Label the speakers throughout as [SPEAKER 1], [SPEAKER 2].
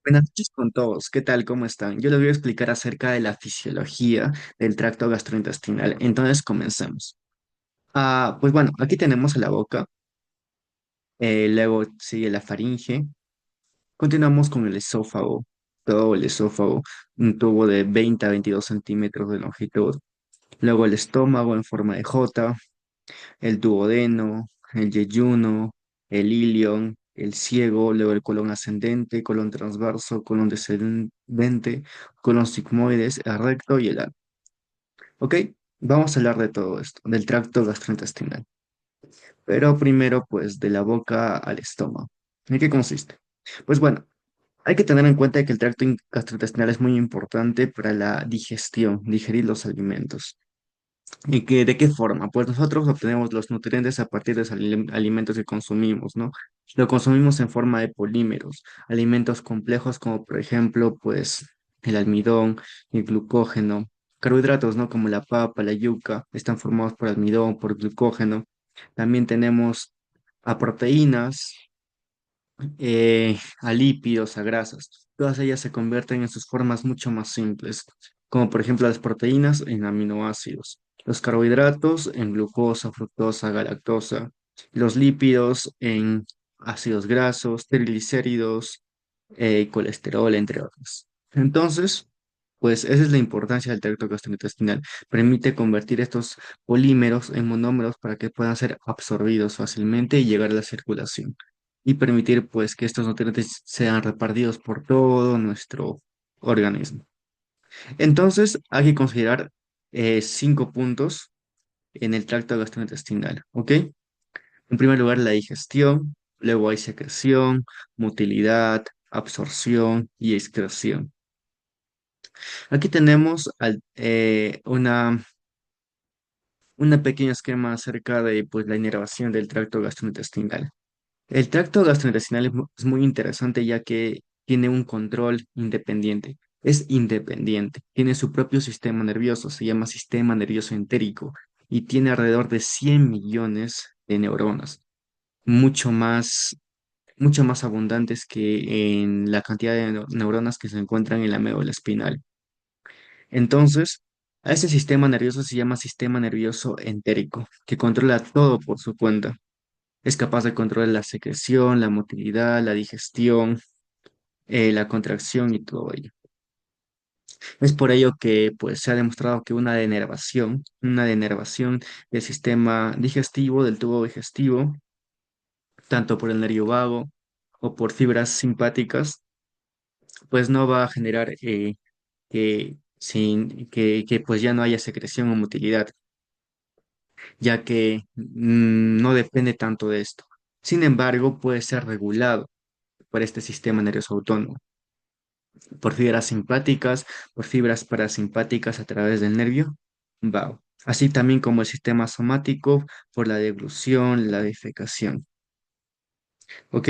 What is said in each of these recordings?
[SPEAKER 1] Buenas noches con todos, ¿qué tal? ¿Cómo están? Yo les voy a explicar acerca de la fisiología del tracto gastrointestinal. Entonces, comencemos. Pues bueno, aquí tenemos la boca, luego sigue la faringe, continuamos con el esófago, todo el esófago, un tubo de 20 a 22 centímetros de longitud, luego el estómago en forma de J, el duodeno, el yeyuno, el ilion, el ciego, luego el colon ascendente, colon transverso, colon descendente, colon sigmoides, el recto y el ano. ¿Ok? Vamos a hablar de todo esto, del tracto gastrointestinal. Pero primero, pues, de la boca al estómago. ¿En qué consiste? Pues bueno, hay que tener en cuenta que el tracto gastrointestinal es muy importante para la digestión, digerir los alimentos. ¿De qué forma? Pues nosotros obtenemos los nutrientes a partir de los alimentos que consumimos, ¿no? Lo consumimos en forma de polímeros, alimentos complejos como por ejemplo, pues el almidón, el glucógeno, carbohidratos, ¿no? Como la papa, la yuca, están formados por almidón, por glucógeno. También tenemos a proteínas, a lípidos, a grasas. Todas ellas se convierten en sus formas mucho más simples, como por ejemplo las proteínas en aminoácidos, los carbohidratos en glucosa, fructosa, galactosa, los lípidos en ácidos grasos, triglicéridos, colesterol, entre otros. Entonces, pues esa es la importancia del tracto gastrointestinal. Permite convertir estos polímeros en monómeros para que puedan ser absorbidos fácilmente y llegar a la circulación y permitir pues que estos nutrientes sean repartidos por todo nuestro organismo. Entonces, hay que considerar 5 puntos en el tracto gastrointestinal, ¿ok? En primer lugar, la digestión, luego hay secreción, motilidad, absorción y excreción. Aquí tenemos una pequeño esquema acerca de pues, la inervación del tracto gastrointestinal. El tracto gastrointestinal es muy interesante ya que tiene un control independiente. Es independiente, tiene su propio sistema nervioso, se llama sistema nervioso entérico y tiene alrededor de 100 millones de neuronas, mucho más, mucho más abundantes que en la cantidad de neuronas que se encuentran en la médula espinal. Entonces, a ese sistema nervioso se llama sistema nervioso entérico, que controla todo por su cuenta. Es capaz de controlar la secreción, la motilidad, la digestión, la contracción y todo ello. Es por ello que pues, se ha demostrado que una denervación del sistema digestivo, del tubo digestivo, tanto por el nervio vago o por fibras simpáticas, pues no va a generar que pues ya no haya secreción o motilidad, ya que no depende tanto de esto. Sin embargo, puede ser regulado por este sistema nervioso autónomo, por fibras simpáticas, por fibras parasimpáticas a través del nervio vago, así también como el sistema somático por la deglución, la defecación, ¿ok?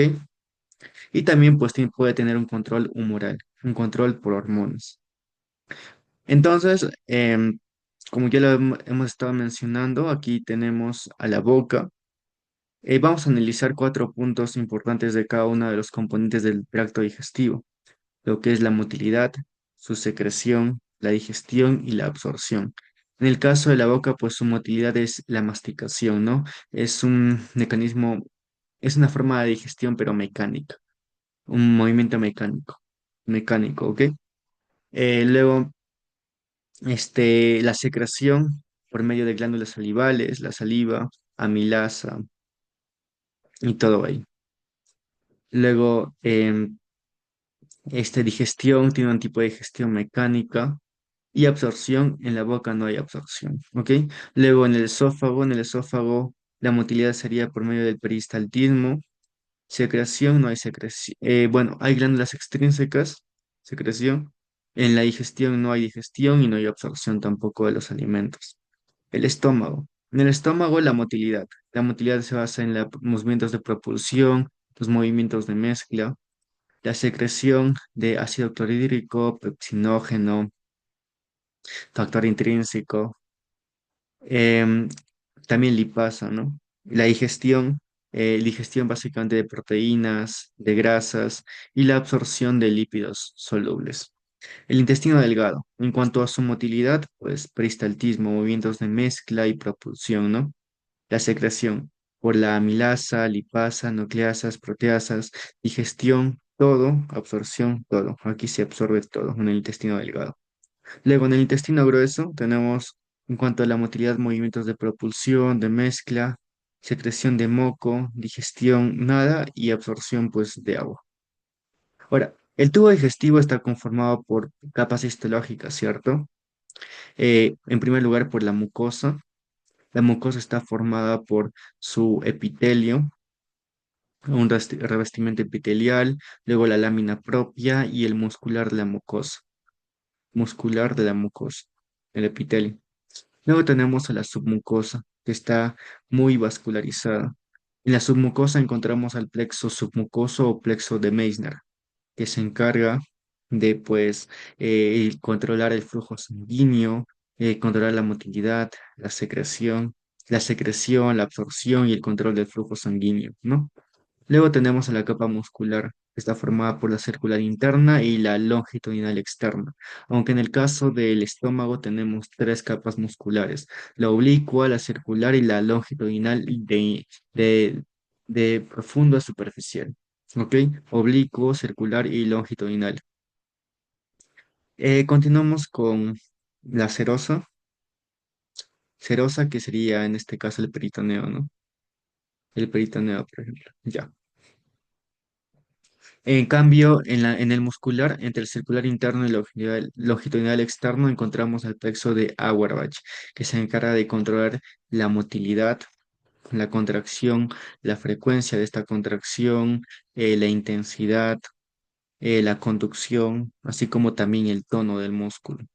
[SPEAKER 1] Y también pues puede tener un control humoral, un control por hormonas. Entonces, como ya lo hemos estado mencionando, aquí tenemos a la boca. Vamos a analizar 4 puntos importantes de cada uno de los componentes del tracto digestivo, lo que es la motilidad, su secreción, la digestión y la absorción. En el caso de la boca, pues su motilidad es la masticación, ¿no? Es un mecanismo, es una forma de digestión, pero mecánica, un movimiento mecánico, ¿ok? Luego, la secreción por medio de glándulas salivales, la saliva, amilasa y todo ahí. Luego, digestión tiene un tipo de digestión mecánica y absorción, en la boca no hay absorción, ¿ok? Luego en el esófago la motilidad sería por medio del peristaltismo, secreción, no hay secreción, bueno, hay glándulas extrínsecas, secreción, en la digestión no hay digestión y no hay absorción tampoco de los alimentos. El estómago, en el estómago la motilidad se basa en los movimientos de propulsión, los movimientos de mezcla, la secreción de ácido clorhídrico, pepsinógeno, factor intrínseco, em, también lipasa, ¿no? La digestión. digestión básicamente de proteínas, de grasas y la absorción de lípidos solubles. El intestino delgado, en cuanto a su motilidad, pues peristaltismo, movimientos de mezcla y propulsión, ¿no? La secreción por la amilasa, lipasa, nucleasas, proteasas, digestión, todo, absorción, todo. Aquí se absorbe todo en el intestino delgado. Luego, en el intestino grueso tenemos, en cuanto a la motilidad, movimientos de propulsión, de mezcla, secreción de moco, digestión, nada y absorción, pues, de agua. Ahora, el tubo digestivo está conformado por capas histológicas, ¿cierto? En primer lugar, por la mucosa. La mucosa está formada por su epitelio, un revestimiento epitelial, luego la lámina propia y el muscular de la mucosa, el epitelio. Luego tenemos a la submucosa, que está muy vascularizada. En la submucosa encontramos al plexo submucoso o plexo de Meissner, que se encarga de, pues, controlar el flujo sanguíneo, controlar la motilidad, la absorción y el control del flujo sanguíneo, ¿no? Luego tenemos a la capa muscular, que está formada por la circular interna y la longitudinal externa, aunque en el caso del estómago tenemos tres capas musculares, la oblicua, la circular y la longitudinal de, de profundo a superficial. ¿Ok? Oblicuo, circular y longitudinal. Continuamos con la serosa que sería en este caso el peritoneo, ¿no? El peritoneo, por ejemplo. Ya. En cambio, en el muscular, entre el circular interno y el longitudinal externo, encontramos el plexo de Auerbach, que se encarga de controlar la motilidad, la contracción, la frecuencia de esta contracción, la intensidad, la conducción, así como también el tono del músculo.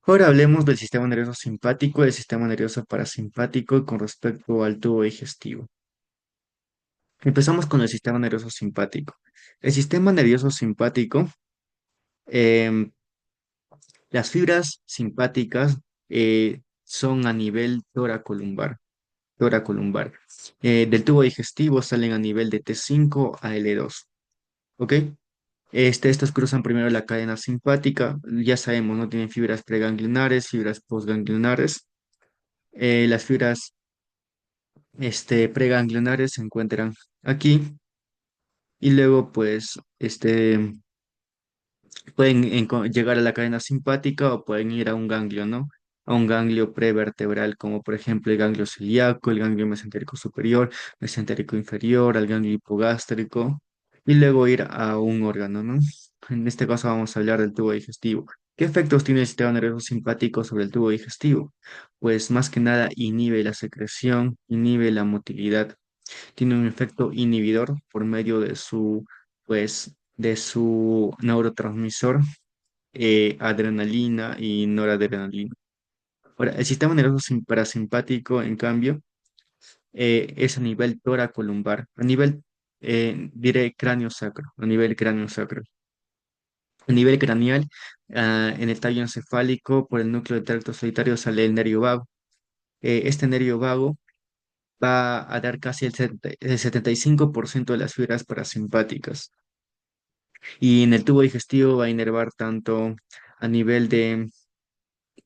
[SPEAKER 1] Ahora hablemos del sistema nervioso simpático y del sistema nervioso parasimpático con respecto al tubo digestivo. Empezamos con el sistema nervioso simpático. El sistema nervioso simpático, em, las fibras simpáticas son a nivel toracolumbar. Del tubo digestivo salen a nivel de T5 a L2. ¿Ok? Estos cruzan primero la cadena simpática, ya sabemos, no tienen fibras preganglionares, fibras postganglionares. Las fibras preganglionares se encuentran aquí y luego pues pueden llegar a la cadena simpática o pueden ir a un ganglio, ¿no? A un ganglio prevertebral, como por ejemplo el ganglio celíaco, el ganglio mesentérico superior, mesentérico inferior, al ganglio hipogástrico, y luego ir a un órgano, ¿no? En este caso vamos a hablar del tubo digestivo. ¿Qué efectos tiene el sistema nervioso simpático sobre el tubo digestivo? Pues más que nada inhibe la secreción, inhibe la motilidad, tiene un efecto inhibidor por medio de su neurotransmisor, adrenalina y noradrenalina. Ahora, el sistema nervioso parasimpático, en cambio, es a nivel toracolumbar, a nivel, diré cráneo sacro, a nivel cráneo sacro. A nivel craneal, en el tallo encefálico, por el núcleo del tracto solitario sale el nervio vago. Este nervio vago va a dar casi el 75% de las fibras parasimpáticas. Y en el tubo digestivo va a inervar tanto a nivel de,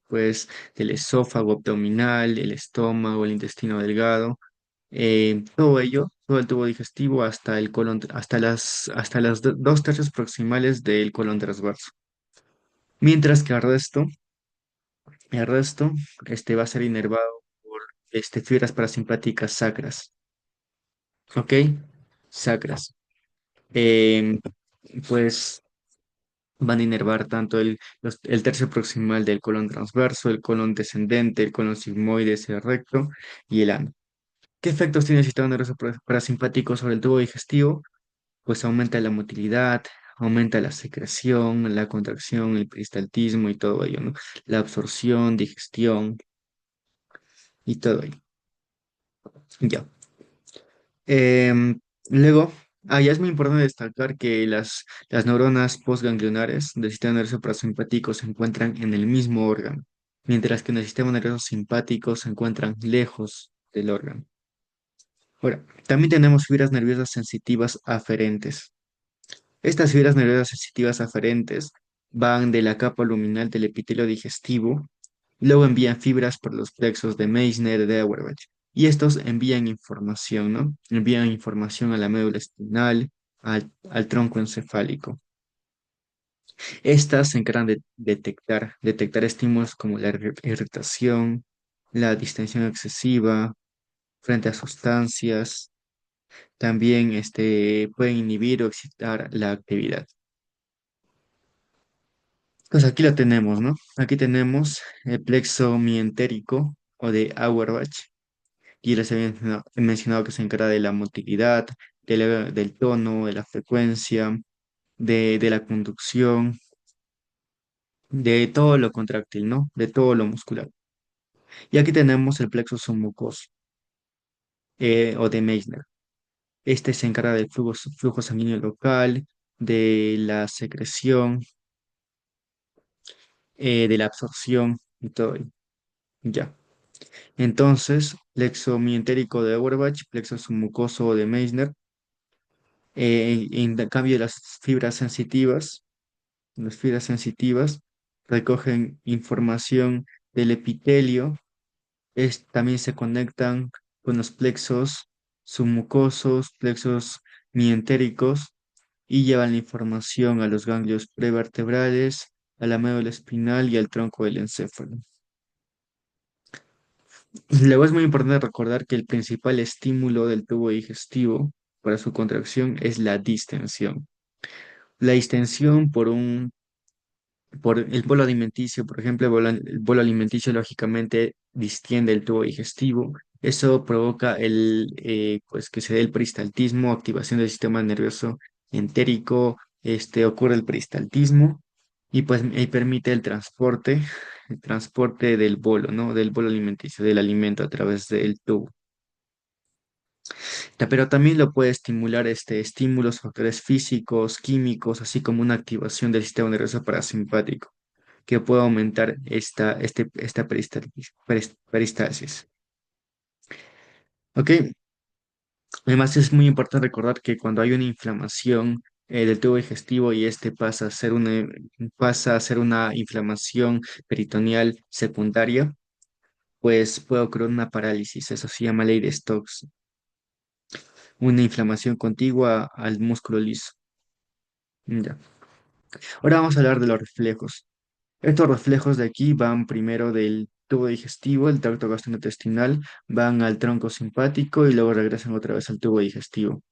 [SPEAKER 1] pues, del esófago abdominal, el estómago, el intestino delgado, todo ello, todo el tubo digestivo hasta el colon, hasta las dos tercios proximales del colon transverso. Mientras que el resto, va a ser inervado por fibras parasimpáticas sacras, ¿ok? Sacras. Em, pues van a inervar tanto el tercio proximal del colon transverso, el colon descendente, el colon sigmoide, ese recto y el ano. ¿Qué efectos tiene el sistema nervioso parasimpático sobre el tubo digestivo? Pues aumenta la motilidad, aumenta la secreción, la contracción, el peristaltismo y todo ello, ¿no? La absorción, digestión y todo ello. Ya. Luego, ya es muy importante destacar que las neuronas postganglionares del sistema nervioso parasimpático se encuentran en el mismo órgano, mientras que en el sistema nervioso simpático se encuentran lejos del órgano. Ahora, también tenemos fibras nerviosas sensitivas aferentes. Estas fibras nerviosas sensitivas aferentes van de la capa luminal del epitelio digestivo, luego envían fibras por los plexos de Meissner de Auerbach. Y estos envían información, ¿no? Envían información a la médula espinal, al tronco encefálico. Estas se encargan de detectar estímulos como la irritación, la distensión excesiva frente a sustancias. También pueden inhibir o excitar la actividad. Pues aquí lo tenemos, ¿no? Aquí tenemos el plexo mientérico o de Auerbach. Y les he mencionado que se encarga de la motilidad, del tono, de la frecuencia, de la conducción, de todo lo contráctil, ¿no? De todo lo muscular. Y aquí tenemos el plexo submucoso o de Meissner. Este se encarga del flujo sanguíneo local, de la secreción, de la absorción y todo ello. Ya. Entonces, plexo mientérico de Auerbach, plexo submucoso de Meissner, en cambio las fibras sensitivas recogen información del epitelio, también se conectan con los plexos submucosos, plexos mientéricos y llevan la información a los ganglios prevertebrales, a la médula espinal y al tronco del encéfalo. Luego es muy importante recordar que el principal estímulo del tubo digestivo para su contracción es la distensión. La distensión por el bolo alimenticio, por ejemplo, el bolo alimenticio lógicamente distiende el tubo digestivo. Eso provoca pues que se dé el peristaltismo, activación del sistema nervioso entérico, ocurre el peristaltismo y pues y permite el transporte del bolo, ¿no? Del bolo alimenticio, del alimento a través del tubo. Pero también lo puede estimular estímulos, factores físicos, químicos, así como una activación del sistema nervioso parasimpático que puede aumentar esta peristalsis. ¿Ok? Además, es muy importante recordar que cuando hay una inflamación del tubo digestivo y este pasa a ser una inflamación peritoneal secundaria, pues puede ocurrir una parálisis. Eso se llama ley de Stokes, una inflamación contigua al músculo liso. Ya. Ahora vamos a hablar de los reflejos. Estos reflejos de aquí van primero del tubo digestivo, el tracto gastrointestinal, van al tronco simpático y luego regresan otra vez al tubo digestivo.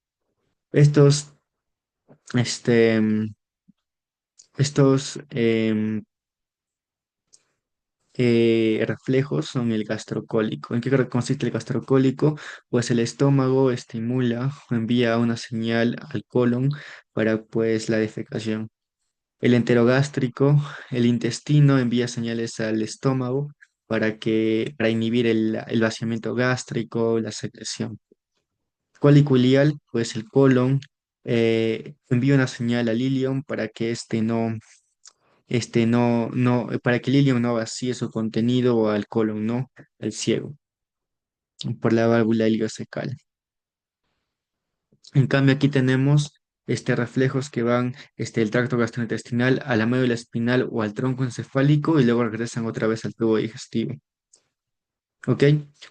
[SPEAKER 1] Estos, este, estos reflejos son el gastrocólico. ¿En qué consiste el gastrocólico? Pues el estómago estimula o envía una señal al colon para pues la defecación. El enterogástrico, el intestino envía señales al estómago para inhibir el vaciamiento gástrico, la secreción. Coliculial, pues el colon envía una señal al ilion para que para que el ilion no vacíe su contenido o al colon, no, al ciego, por la válvula iliocecal. En cambio, aquí tenemos reflejos que van del tracto gastrointestinal a la médula espinal o al tronco encefálico y luego regresan otra vez al tubo digestivo. ¿Ok?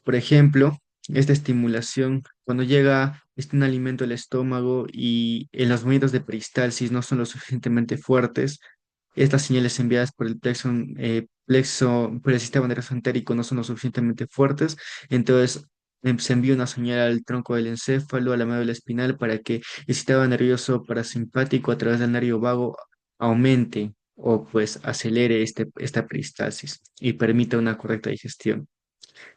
[SPEAKER 1] Por ejemplo, esta estimulación, cuando llega un alimento al estómago y en los movimientos de peristalsis no son lo suficientemente fuertes, estas señales enviadas por por el sistema nervioso entérico no son lo suficientemente fuertes, entonces se envía una señal al tronco del encéfalo, a la médula espinal, para que el sistema nervioso parasimpático a través del nervio vago aumente o pues acelere esta peristalsis y permita una correcta digestión.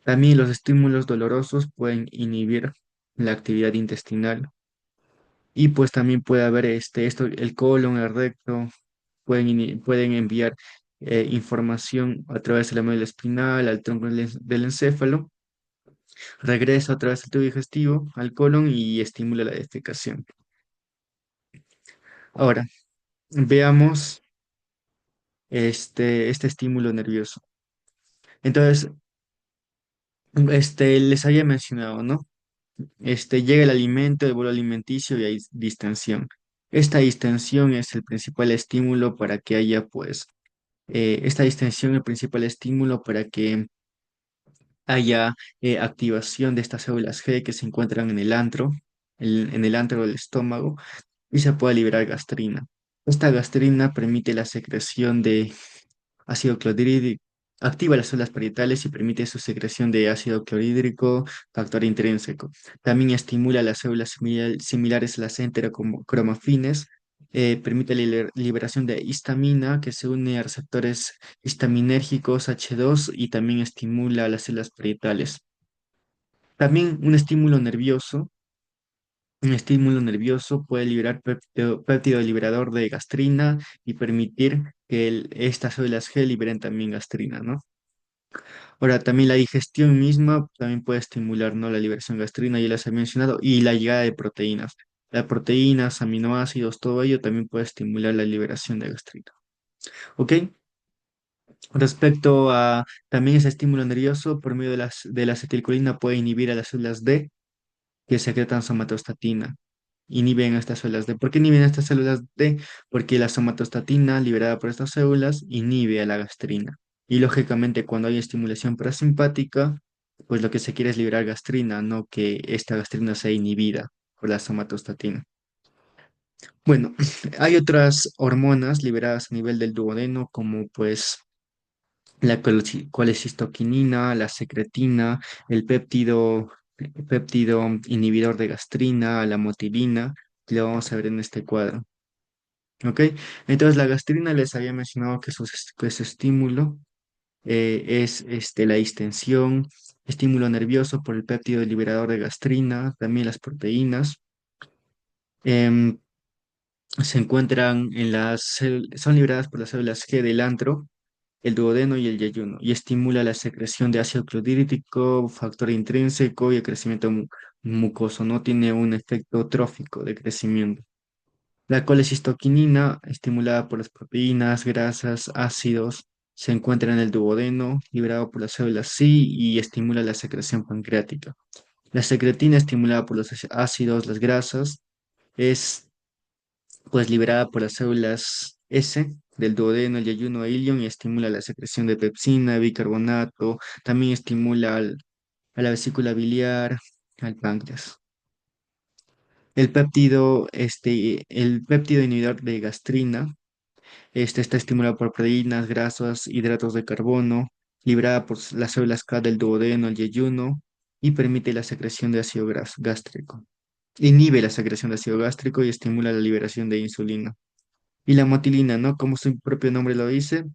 [SPEAKER 1] También los estímulos dolorosos pueden inhibir la actividad intestinal y pues también puede haber el colon, el recto, pueden enviar información a través de la médula espinal, al tronco del encéfalo, regresa a través del tubo digestivo al colon y estimula la defecación. Ahora, veamos este estímulo nervioso. Entonces, les había mencionado, ¿no? Llega el alimento, el bolo alimenticio y hay distensión. Esta distensión es el principal estímulo para que haya, pues, esta distensión, el principal estímulo para que haya activación de estas células G que se encuentran en el antro, en el antro del estómago, y se puede liberar gastrina. Esta gastrina permite la secreción de ácido clorhídrico, activa las células parietales y permite su secreción de ácido clorhídrico, factor intrínseco. También estimula las células similares a las enterocromafines, permite la liberación de histamina que se une a receptores histaminérgicos H2 y también estimula las células parietales. También un estímulo nervioso puede liberar péptido liberador de gastrina y permitir que estas células G liberen también gastrina, ¿no? Ahora, también la digestión misma también puede estimular, ¿no? La liberación gastrina, ya las he mencionado, y la llegada de proteínas. Las proteínas, aminoácidos, todo ello también puede estimular la liberación de gastrina. ¿Ok? Respecto a también ese estímulo nervioso, por medio de la acetilcolina puede inhibir a las células D que secretan somatostatina. Inhiben estas células D. ¿Por qué inhiben estas células D? Porque la somatostatina liberada por estas células inhibe a la gastrina. Y lógicamente cuando hay estimulación parasimpática, pues lo que se quiere es liberar gastrina, no que esta gastrina sea inhibida por la somatostatina. Bueno, hay otras hormonas liberadas a nivel del duodeno, como pues la colecistoquinina, la secretina, el péptido inhibidor de gastrina, la motilina, que lo vamos a ver en este cuadro. ¿Ok? Entonces la gastrina les había mencionado que su estímulo es la distensión, estímulo nervioso por el péptido liberador de gastrina, también las proteínas. em, Se encuentran son liberadas por las células G del antro, el duodeno y el yeyuno, y estimula la secreción de ácido clorhídrico, factor intrínseco y el crecimiento mucoso. No tiene un efecto trófico de crecimiento. La colecistoquinina, estimulada por las proteínas, grasas, ácidos, se encuentra en el duodeno, liberado por las células C y estimula la secreción pancreática. La secretina, estimulada por los ácidos, las grasas, es pues liberada por las células S del duodeno, el yeyuno e ilion y estimula la secreción de pepsina, bicarbonato, también estimula a la vesícula biliar, al páncreas. El péptido inhibidor de gastrina, está estimulado por proteínas, grasas, hidratos de carbono, liberada por las células K del duodeno, el yeyuno, y permite la secreción de ácido gástrico. Inhibe la secreción de ácido gástrico y estimula la liberación de insulina. Y la motilina, ¿no? Como su propio nombre lo dice,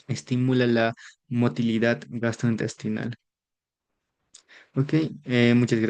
[SPEAKER 1] estimula la motilidad gastrointestinal. Ok, muchas gracias.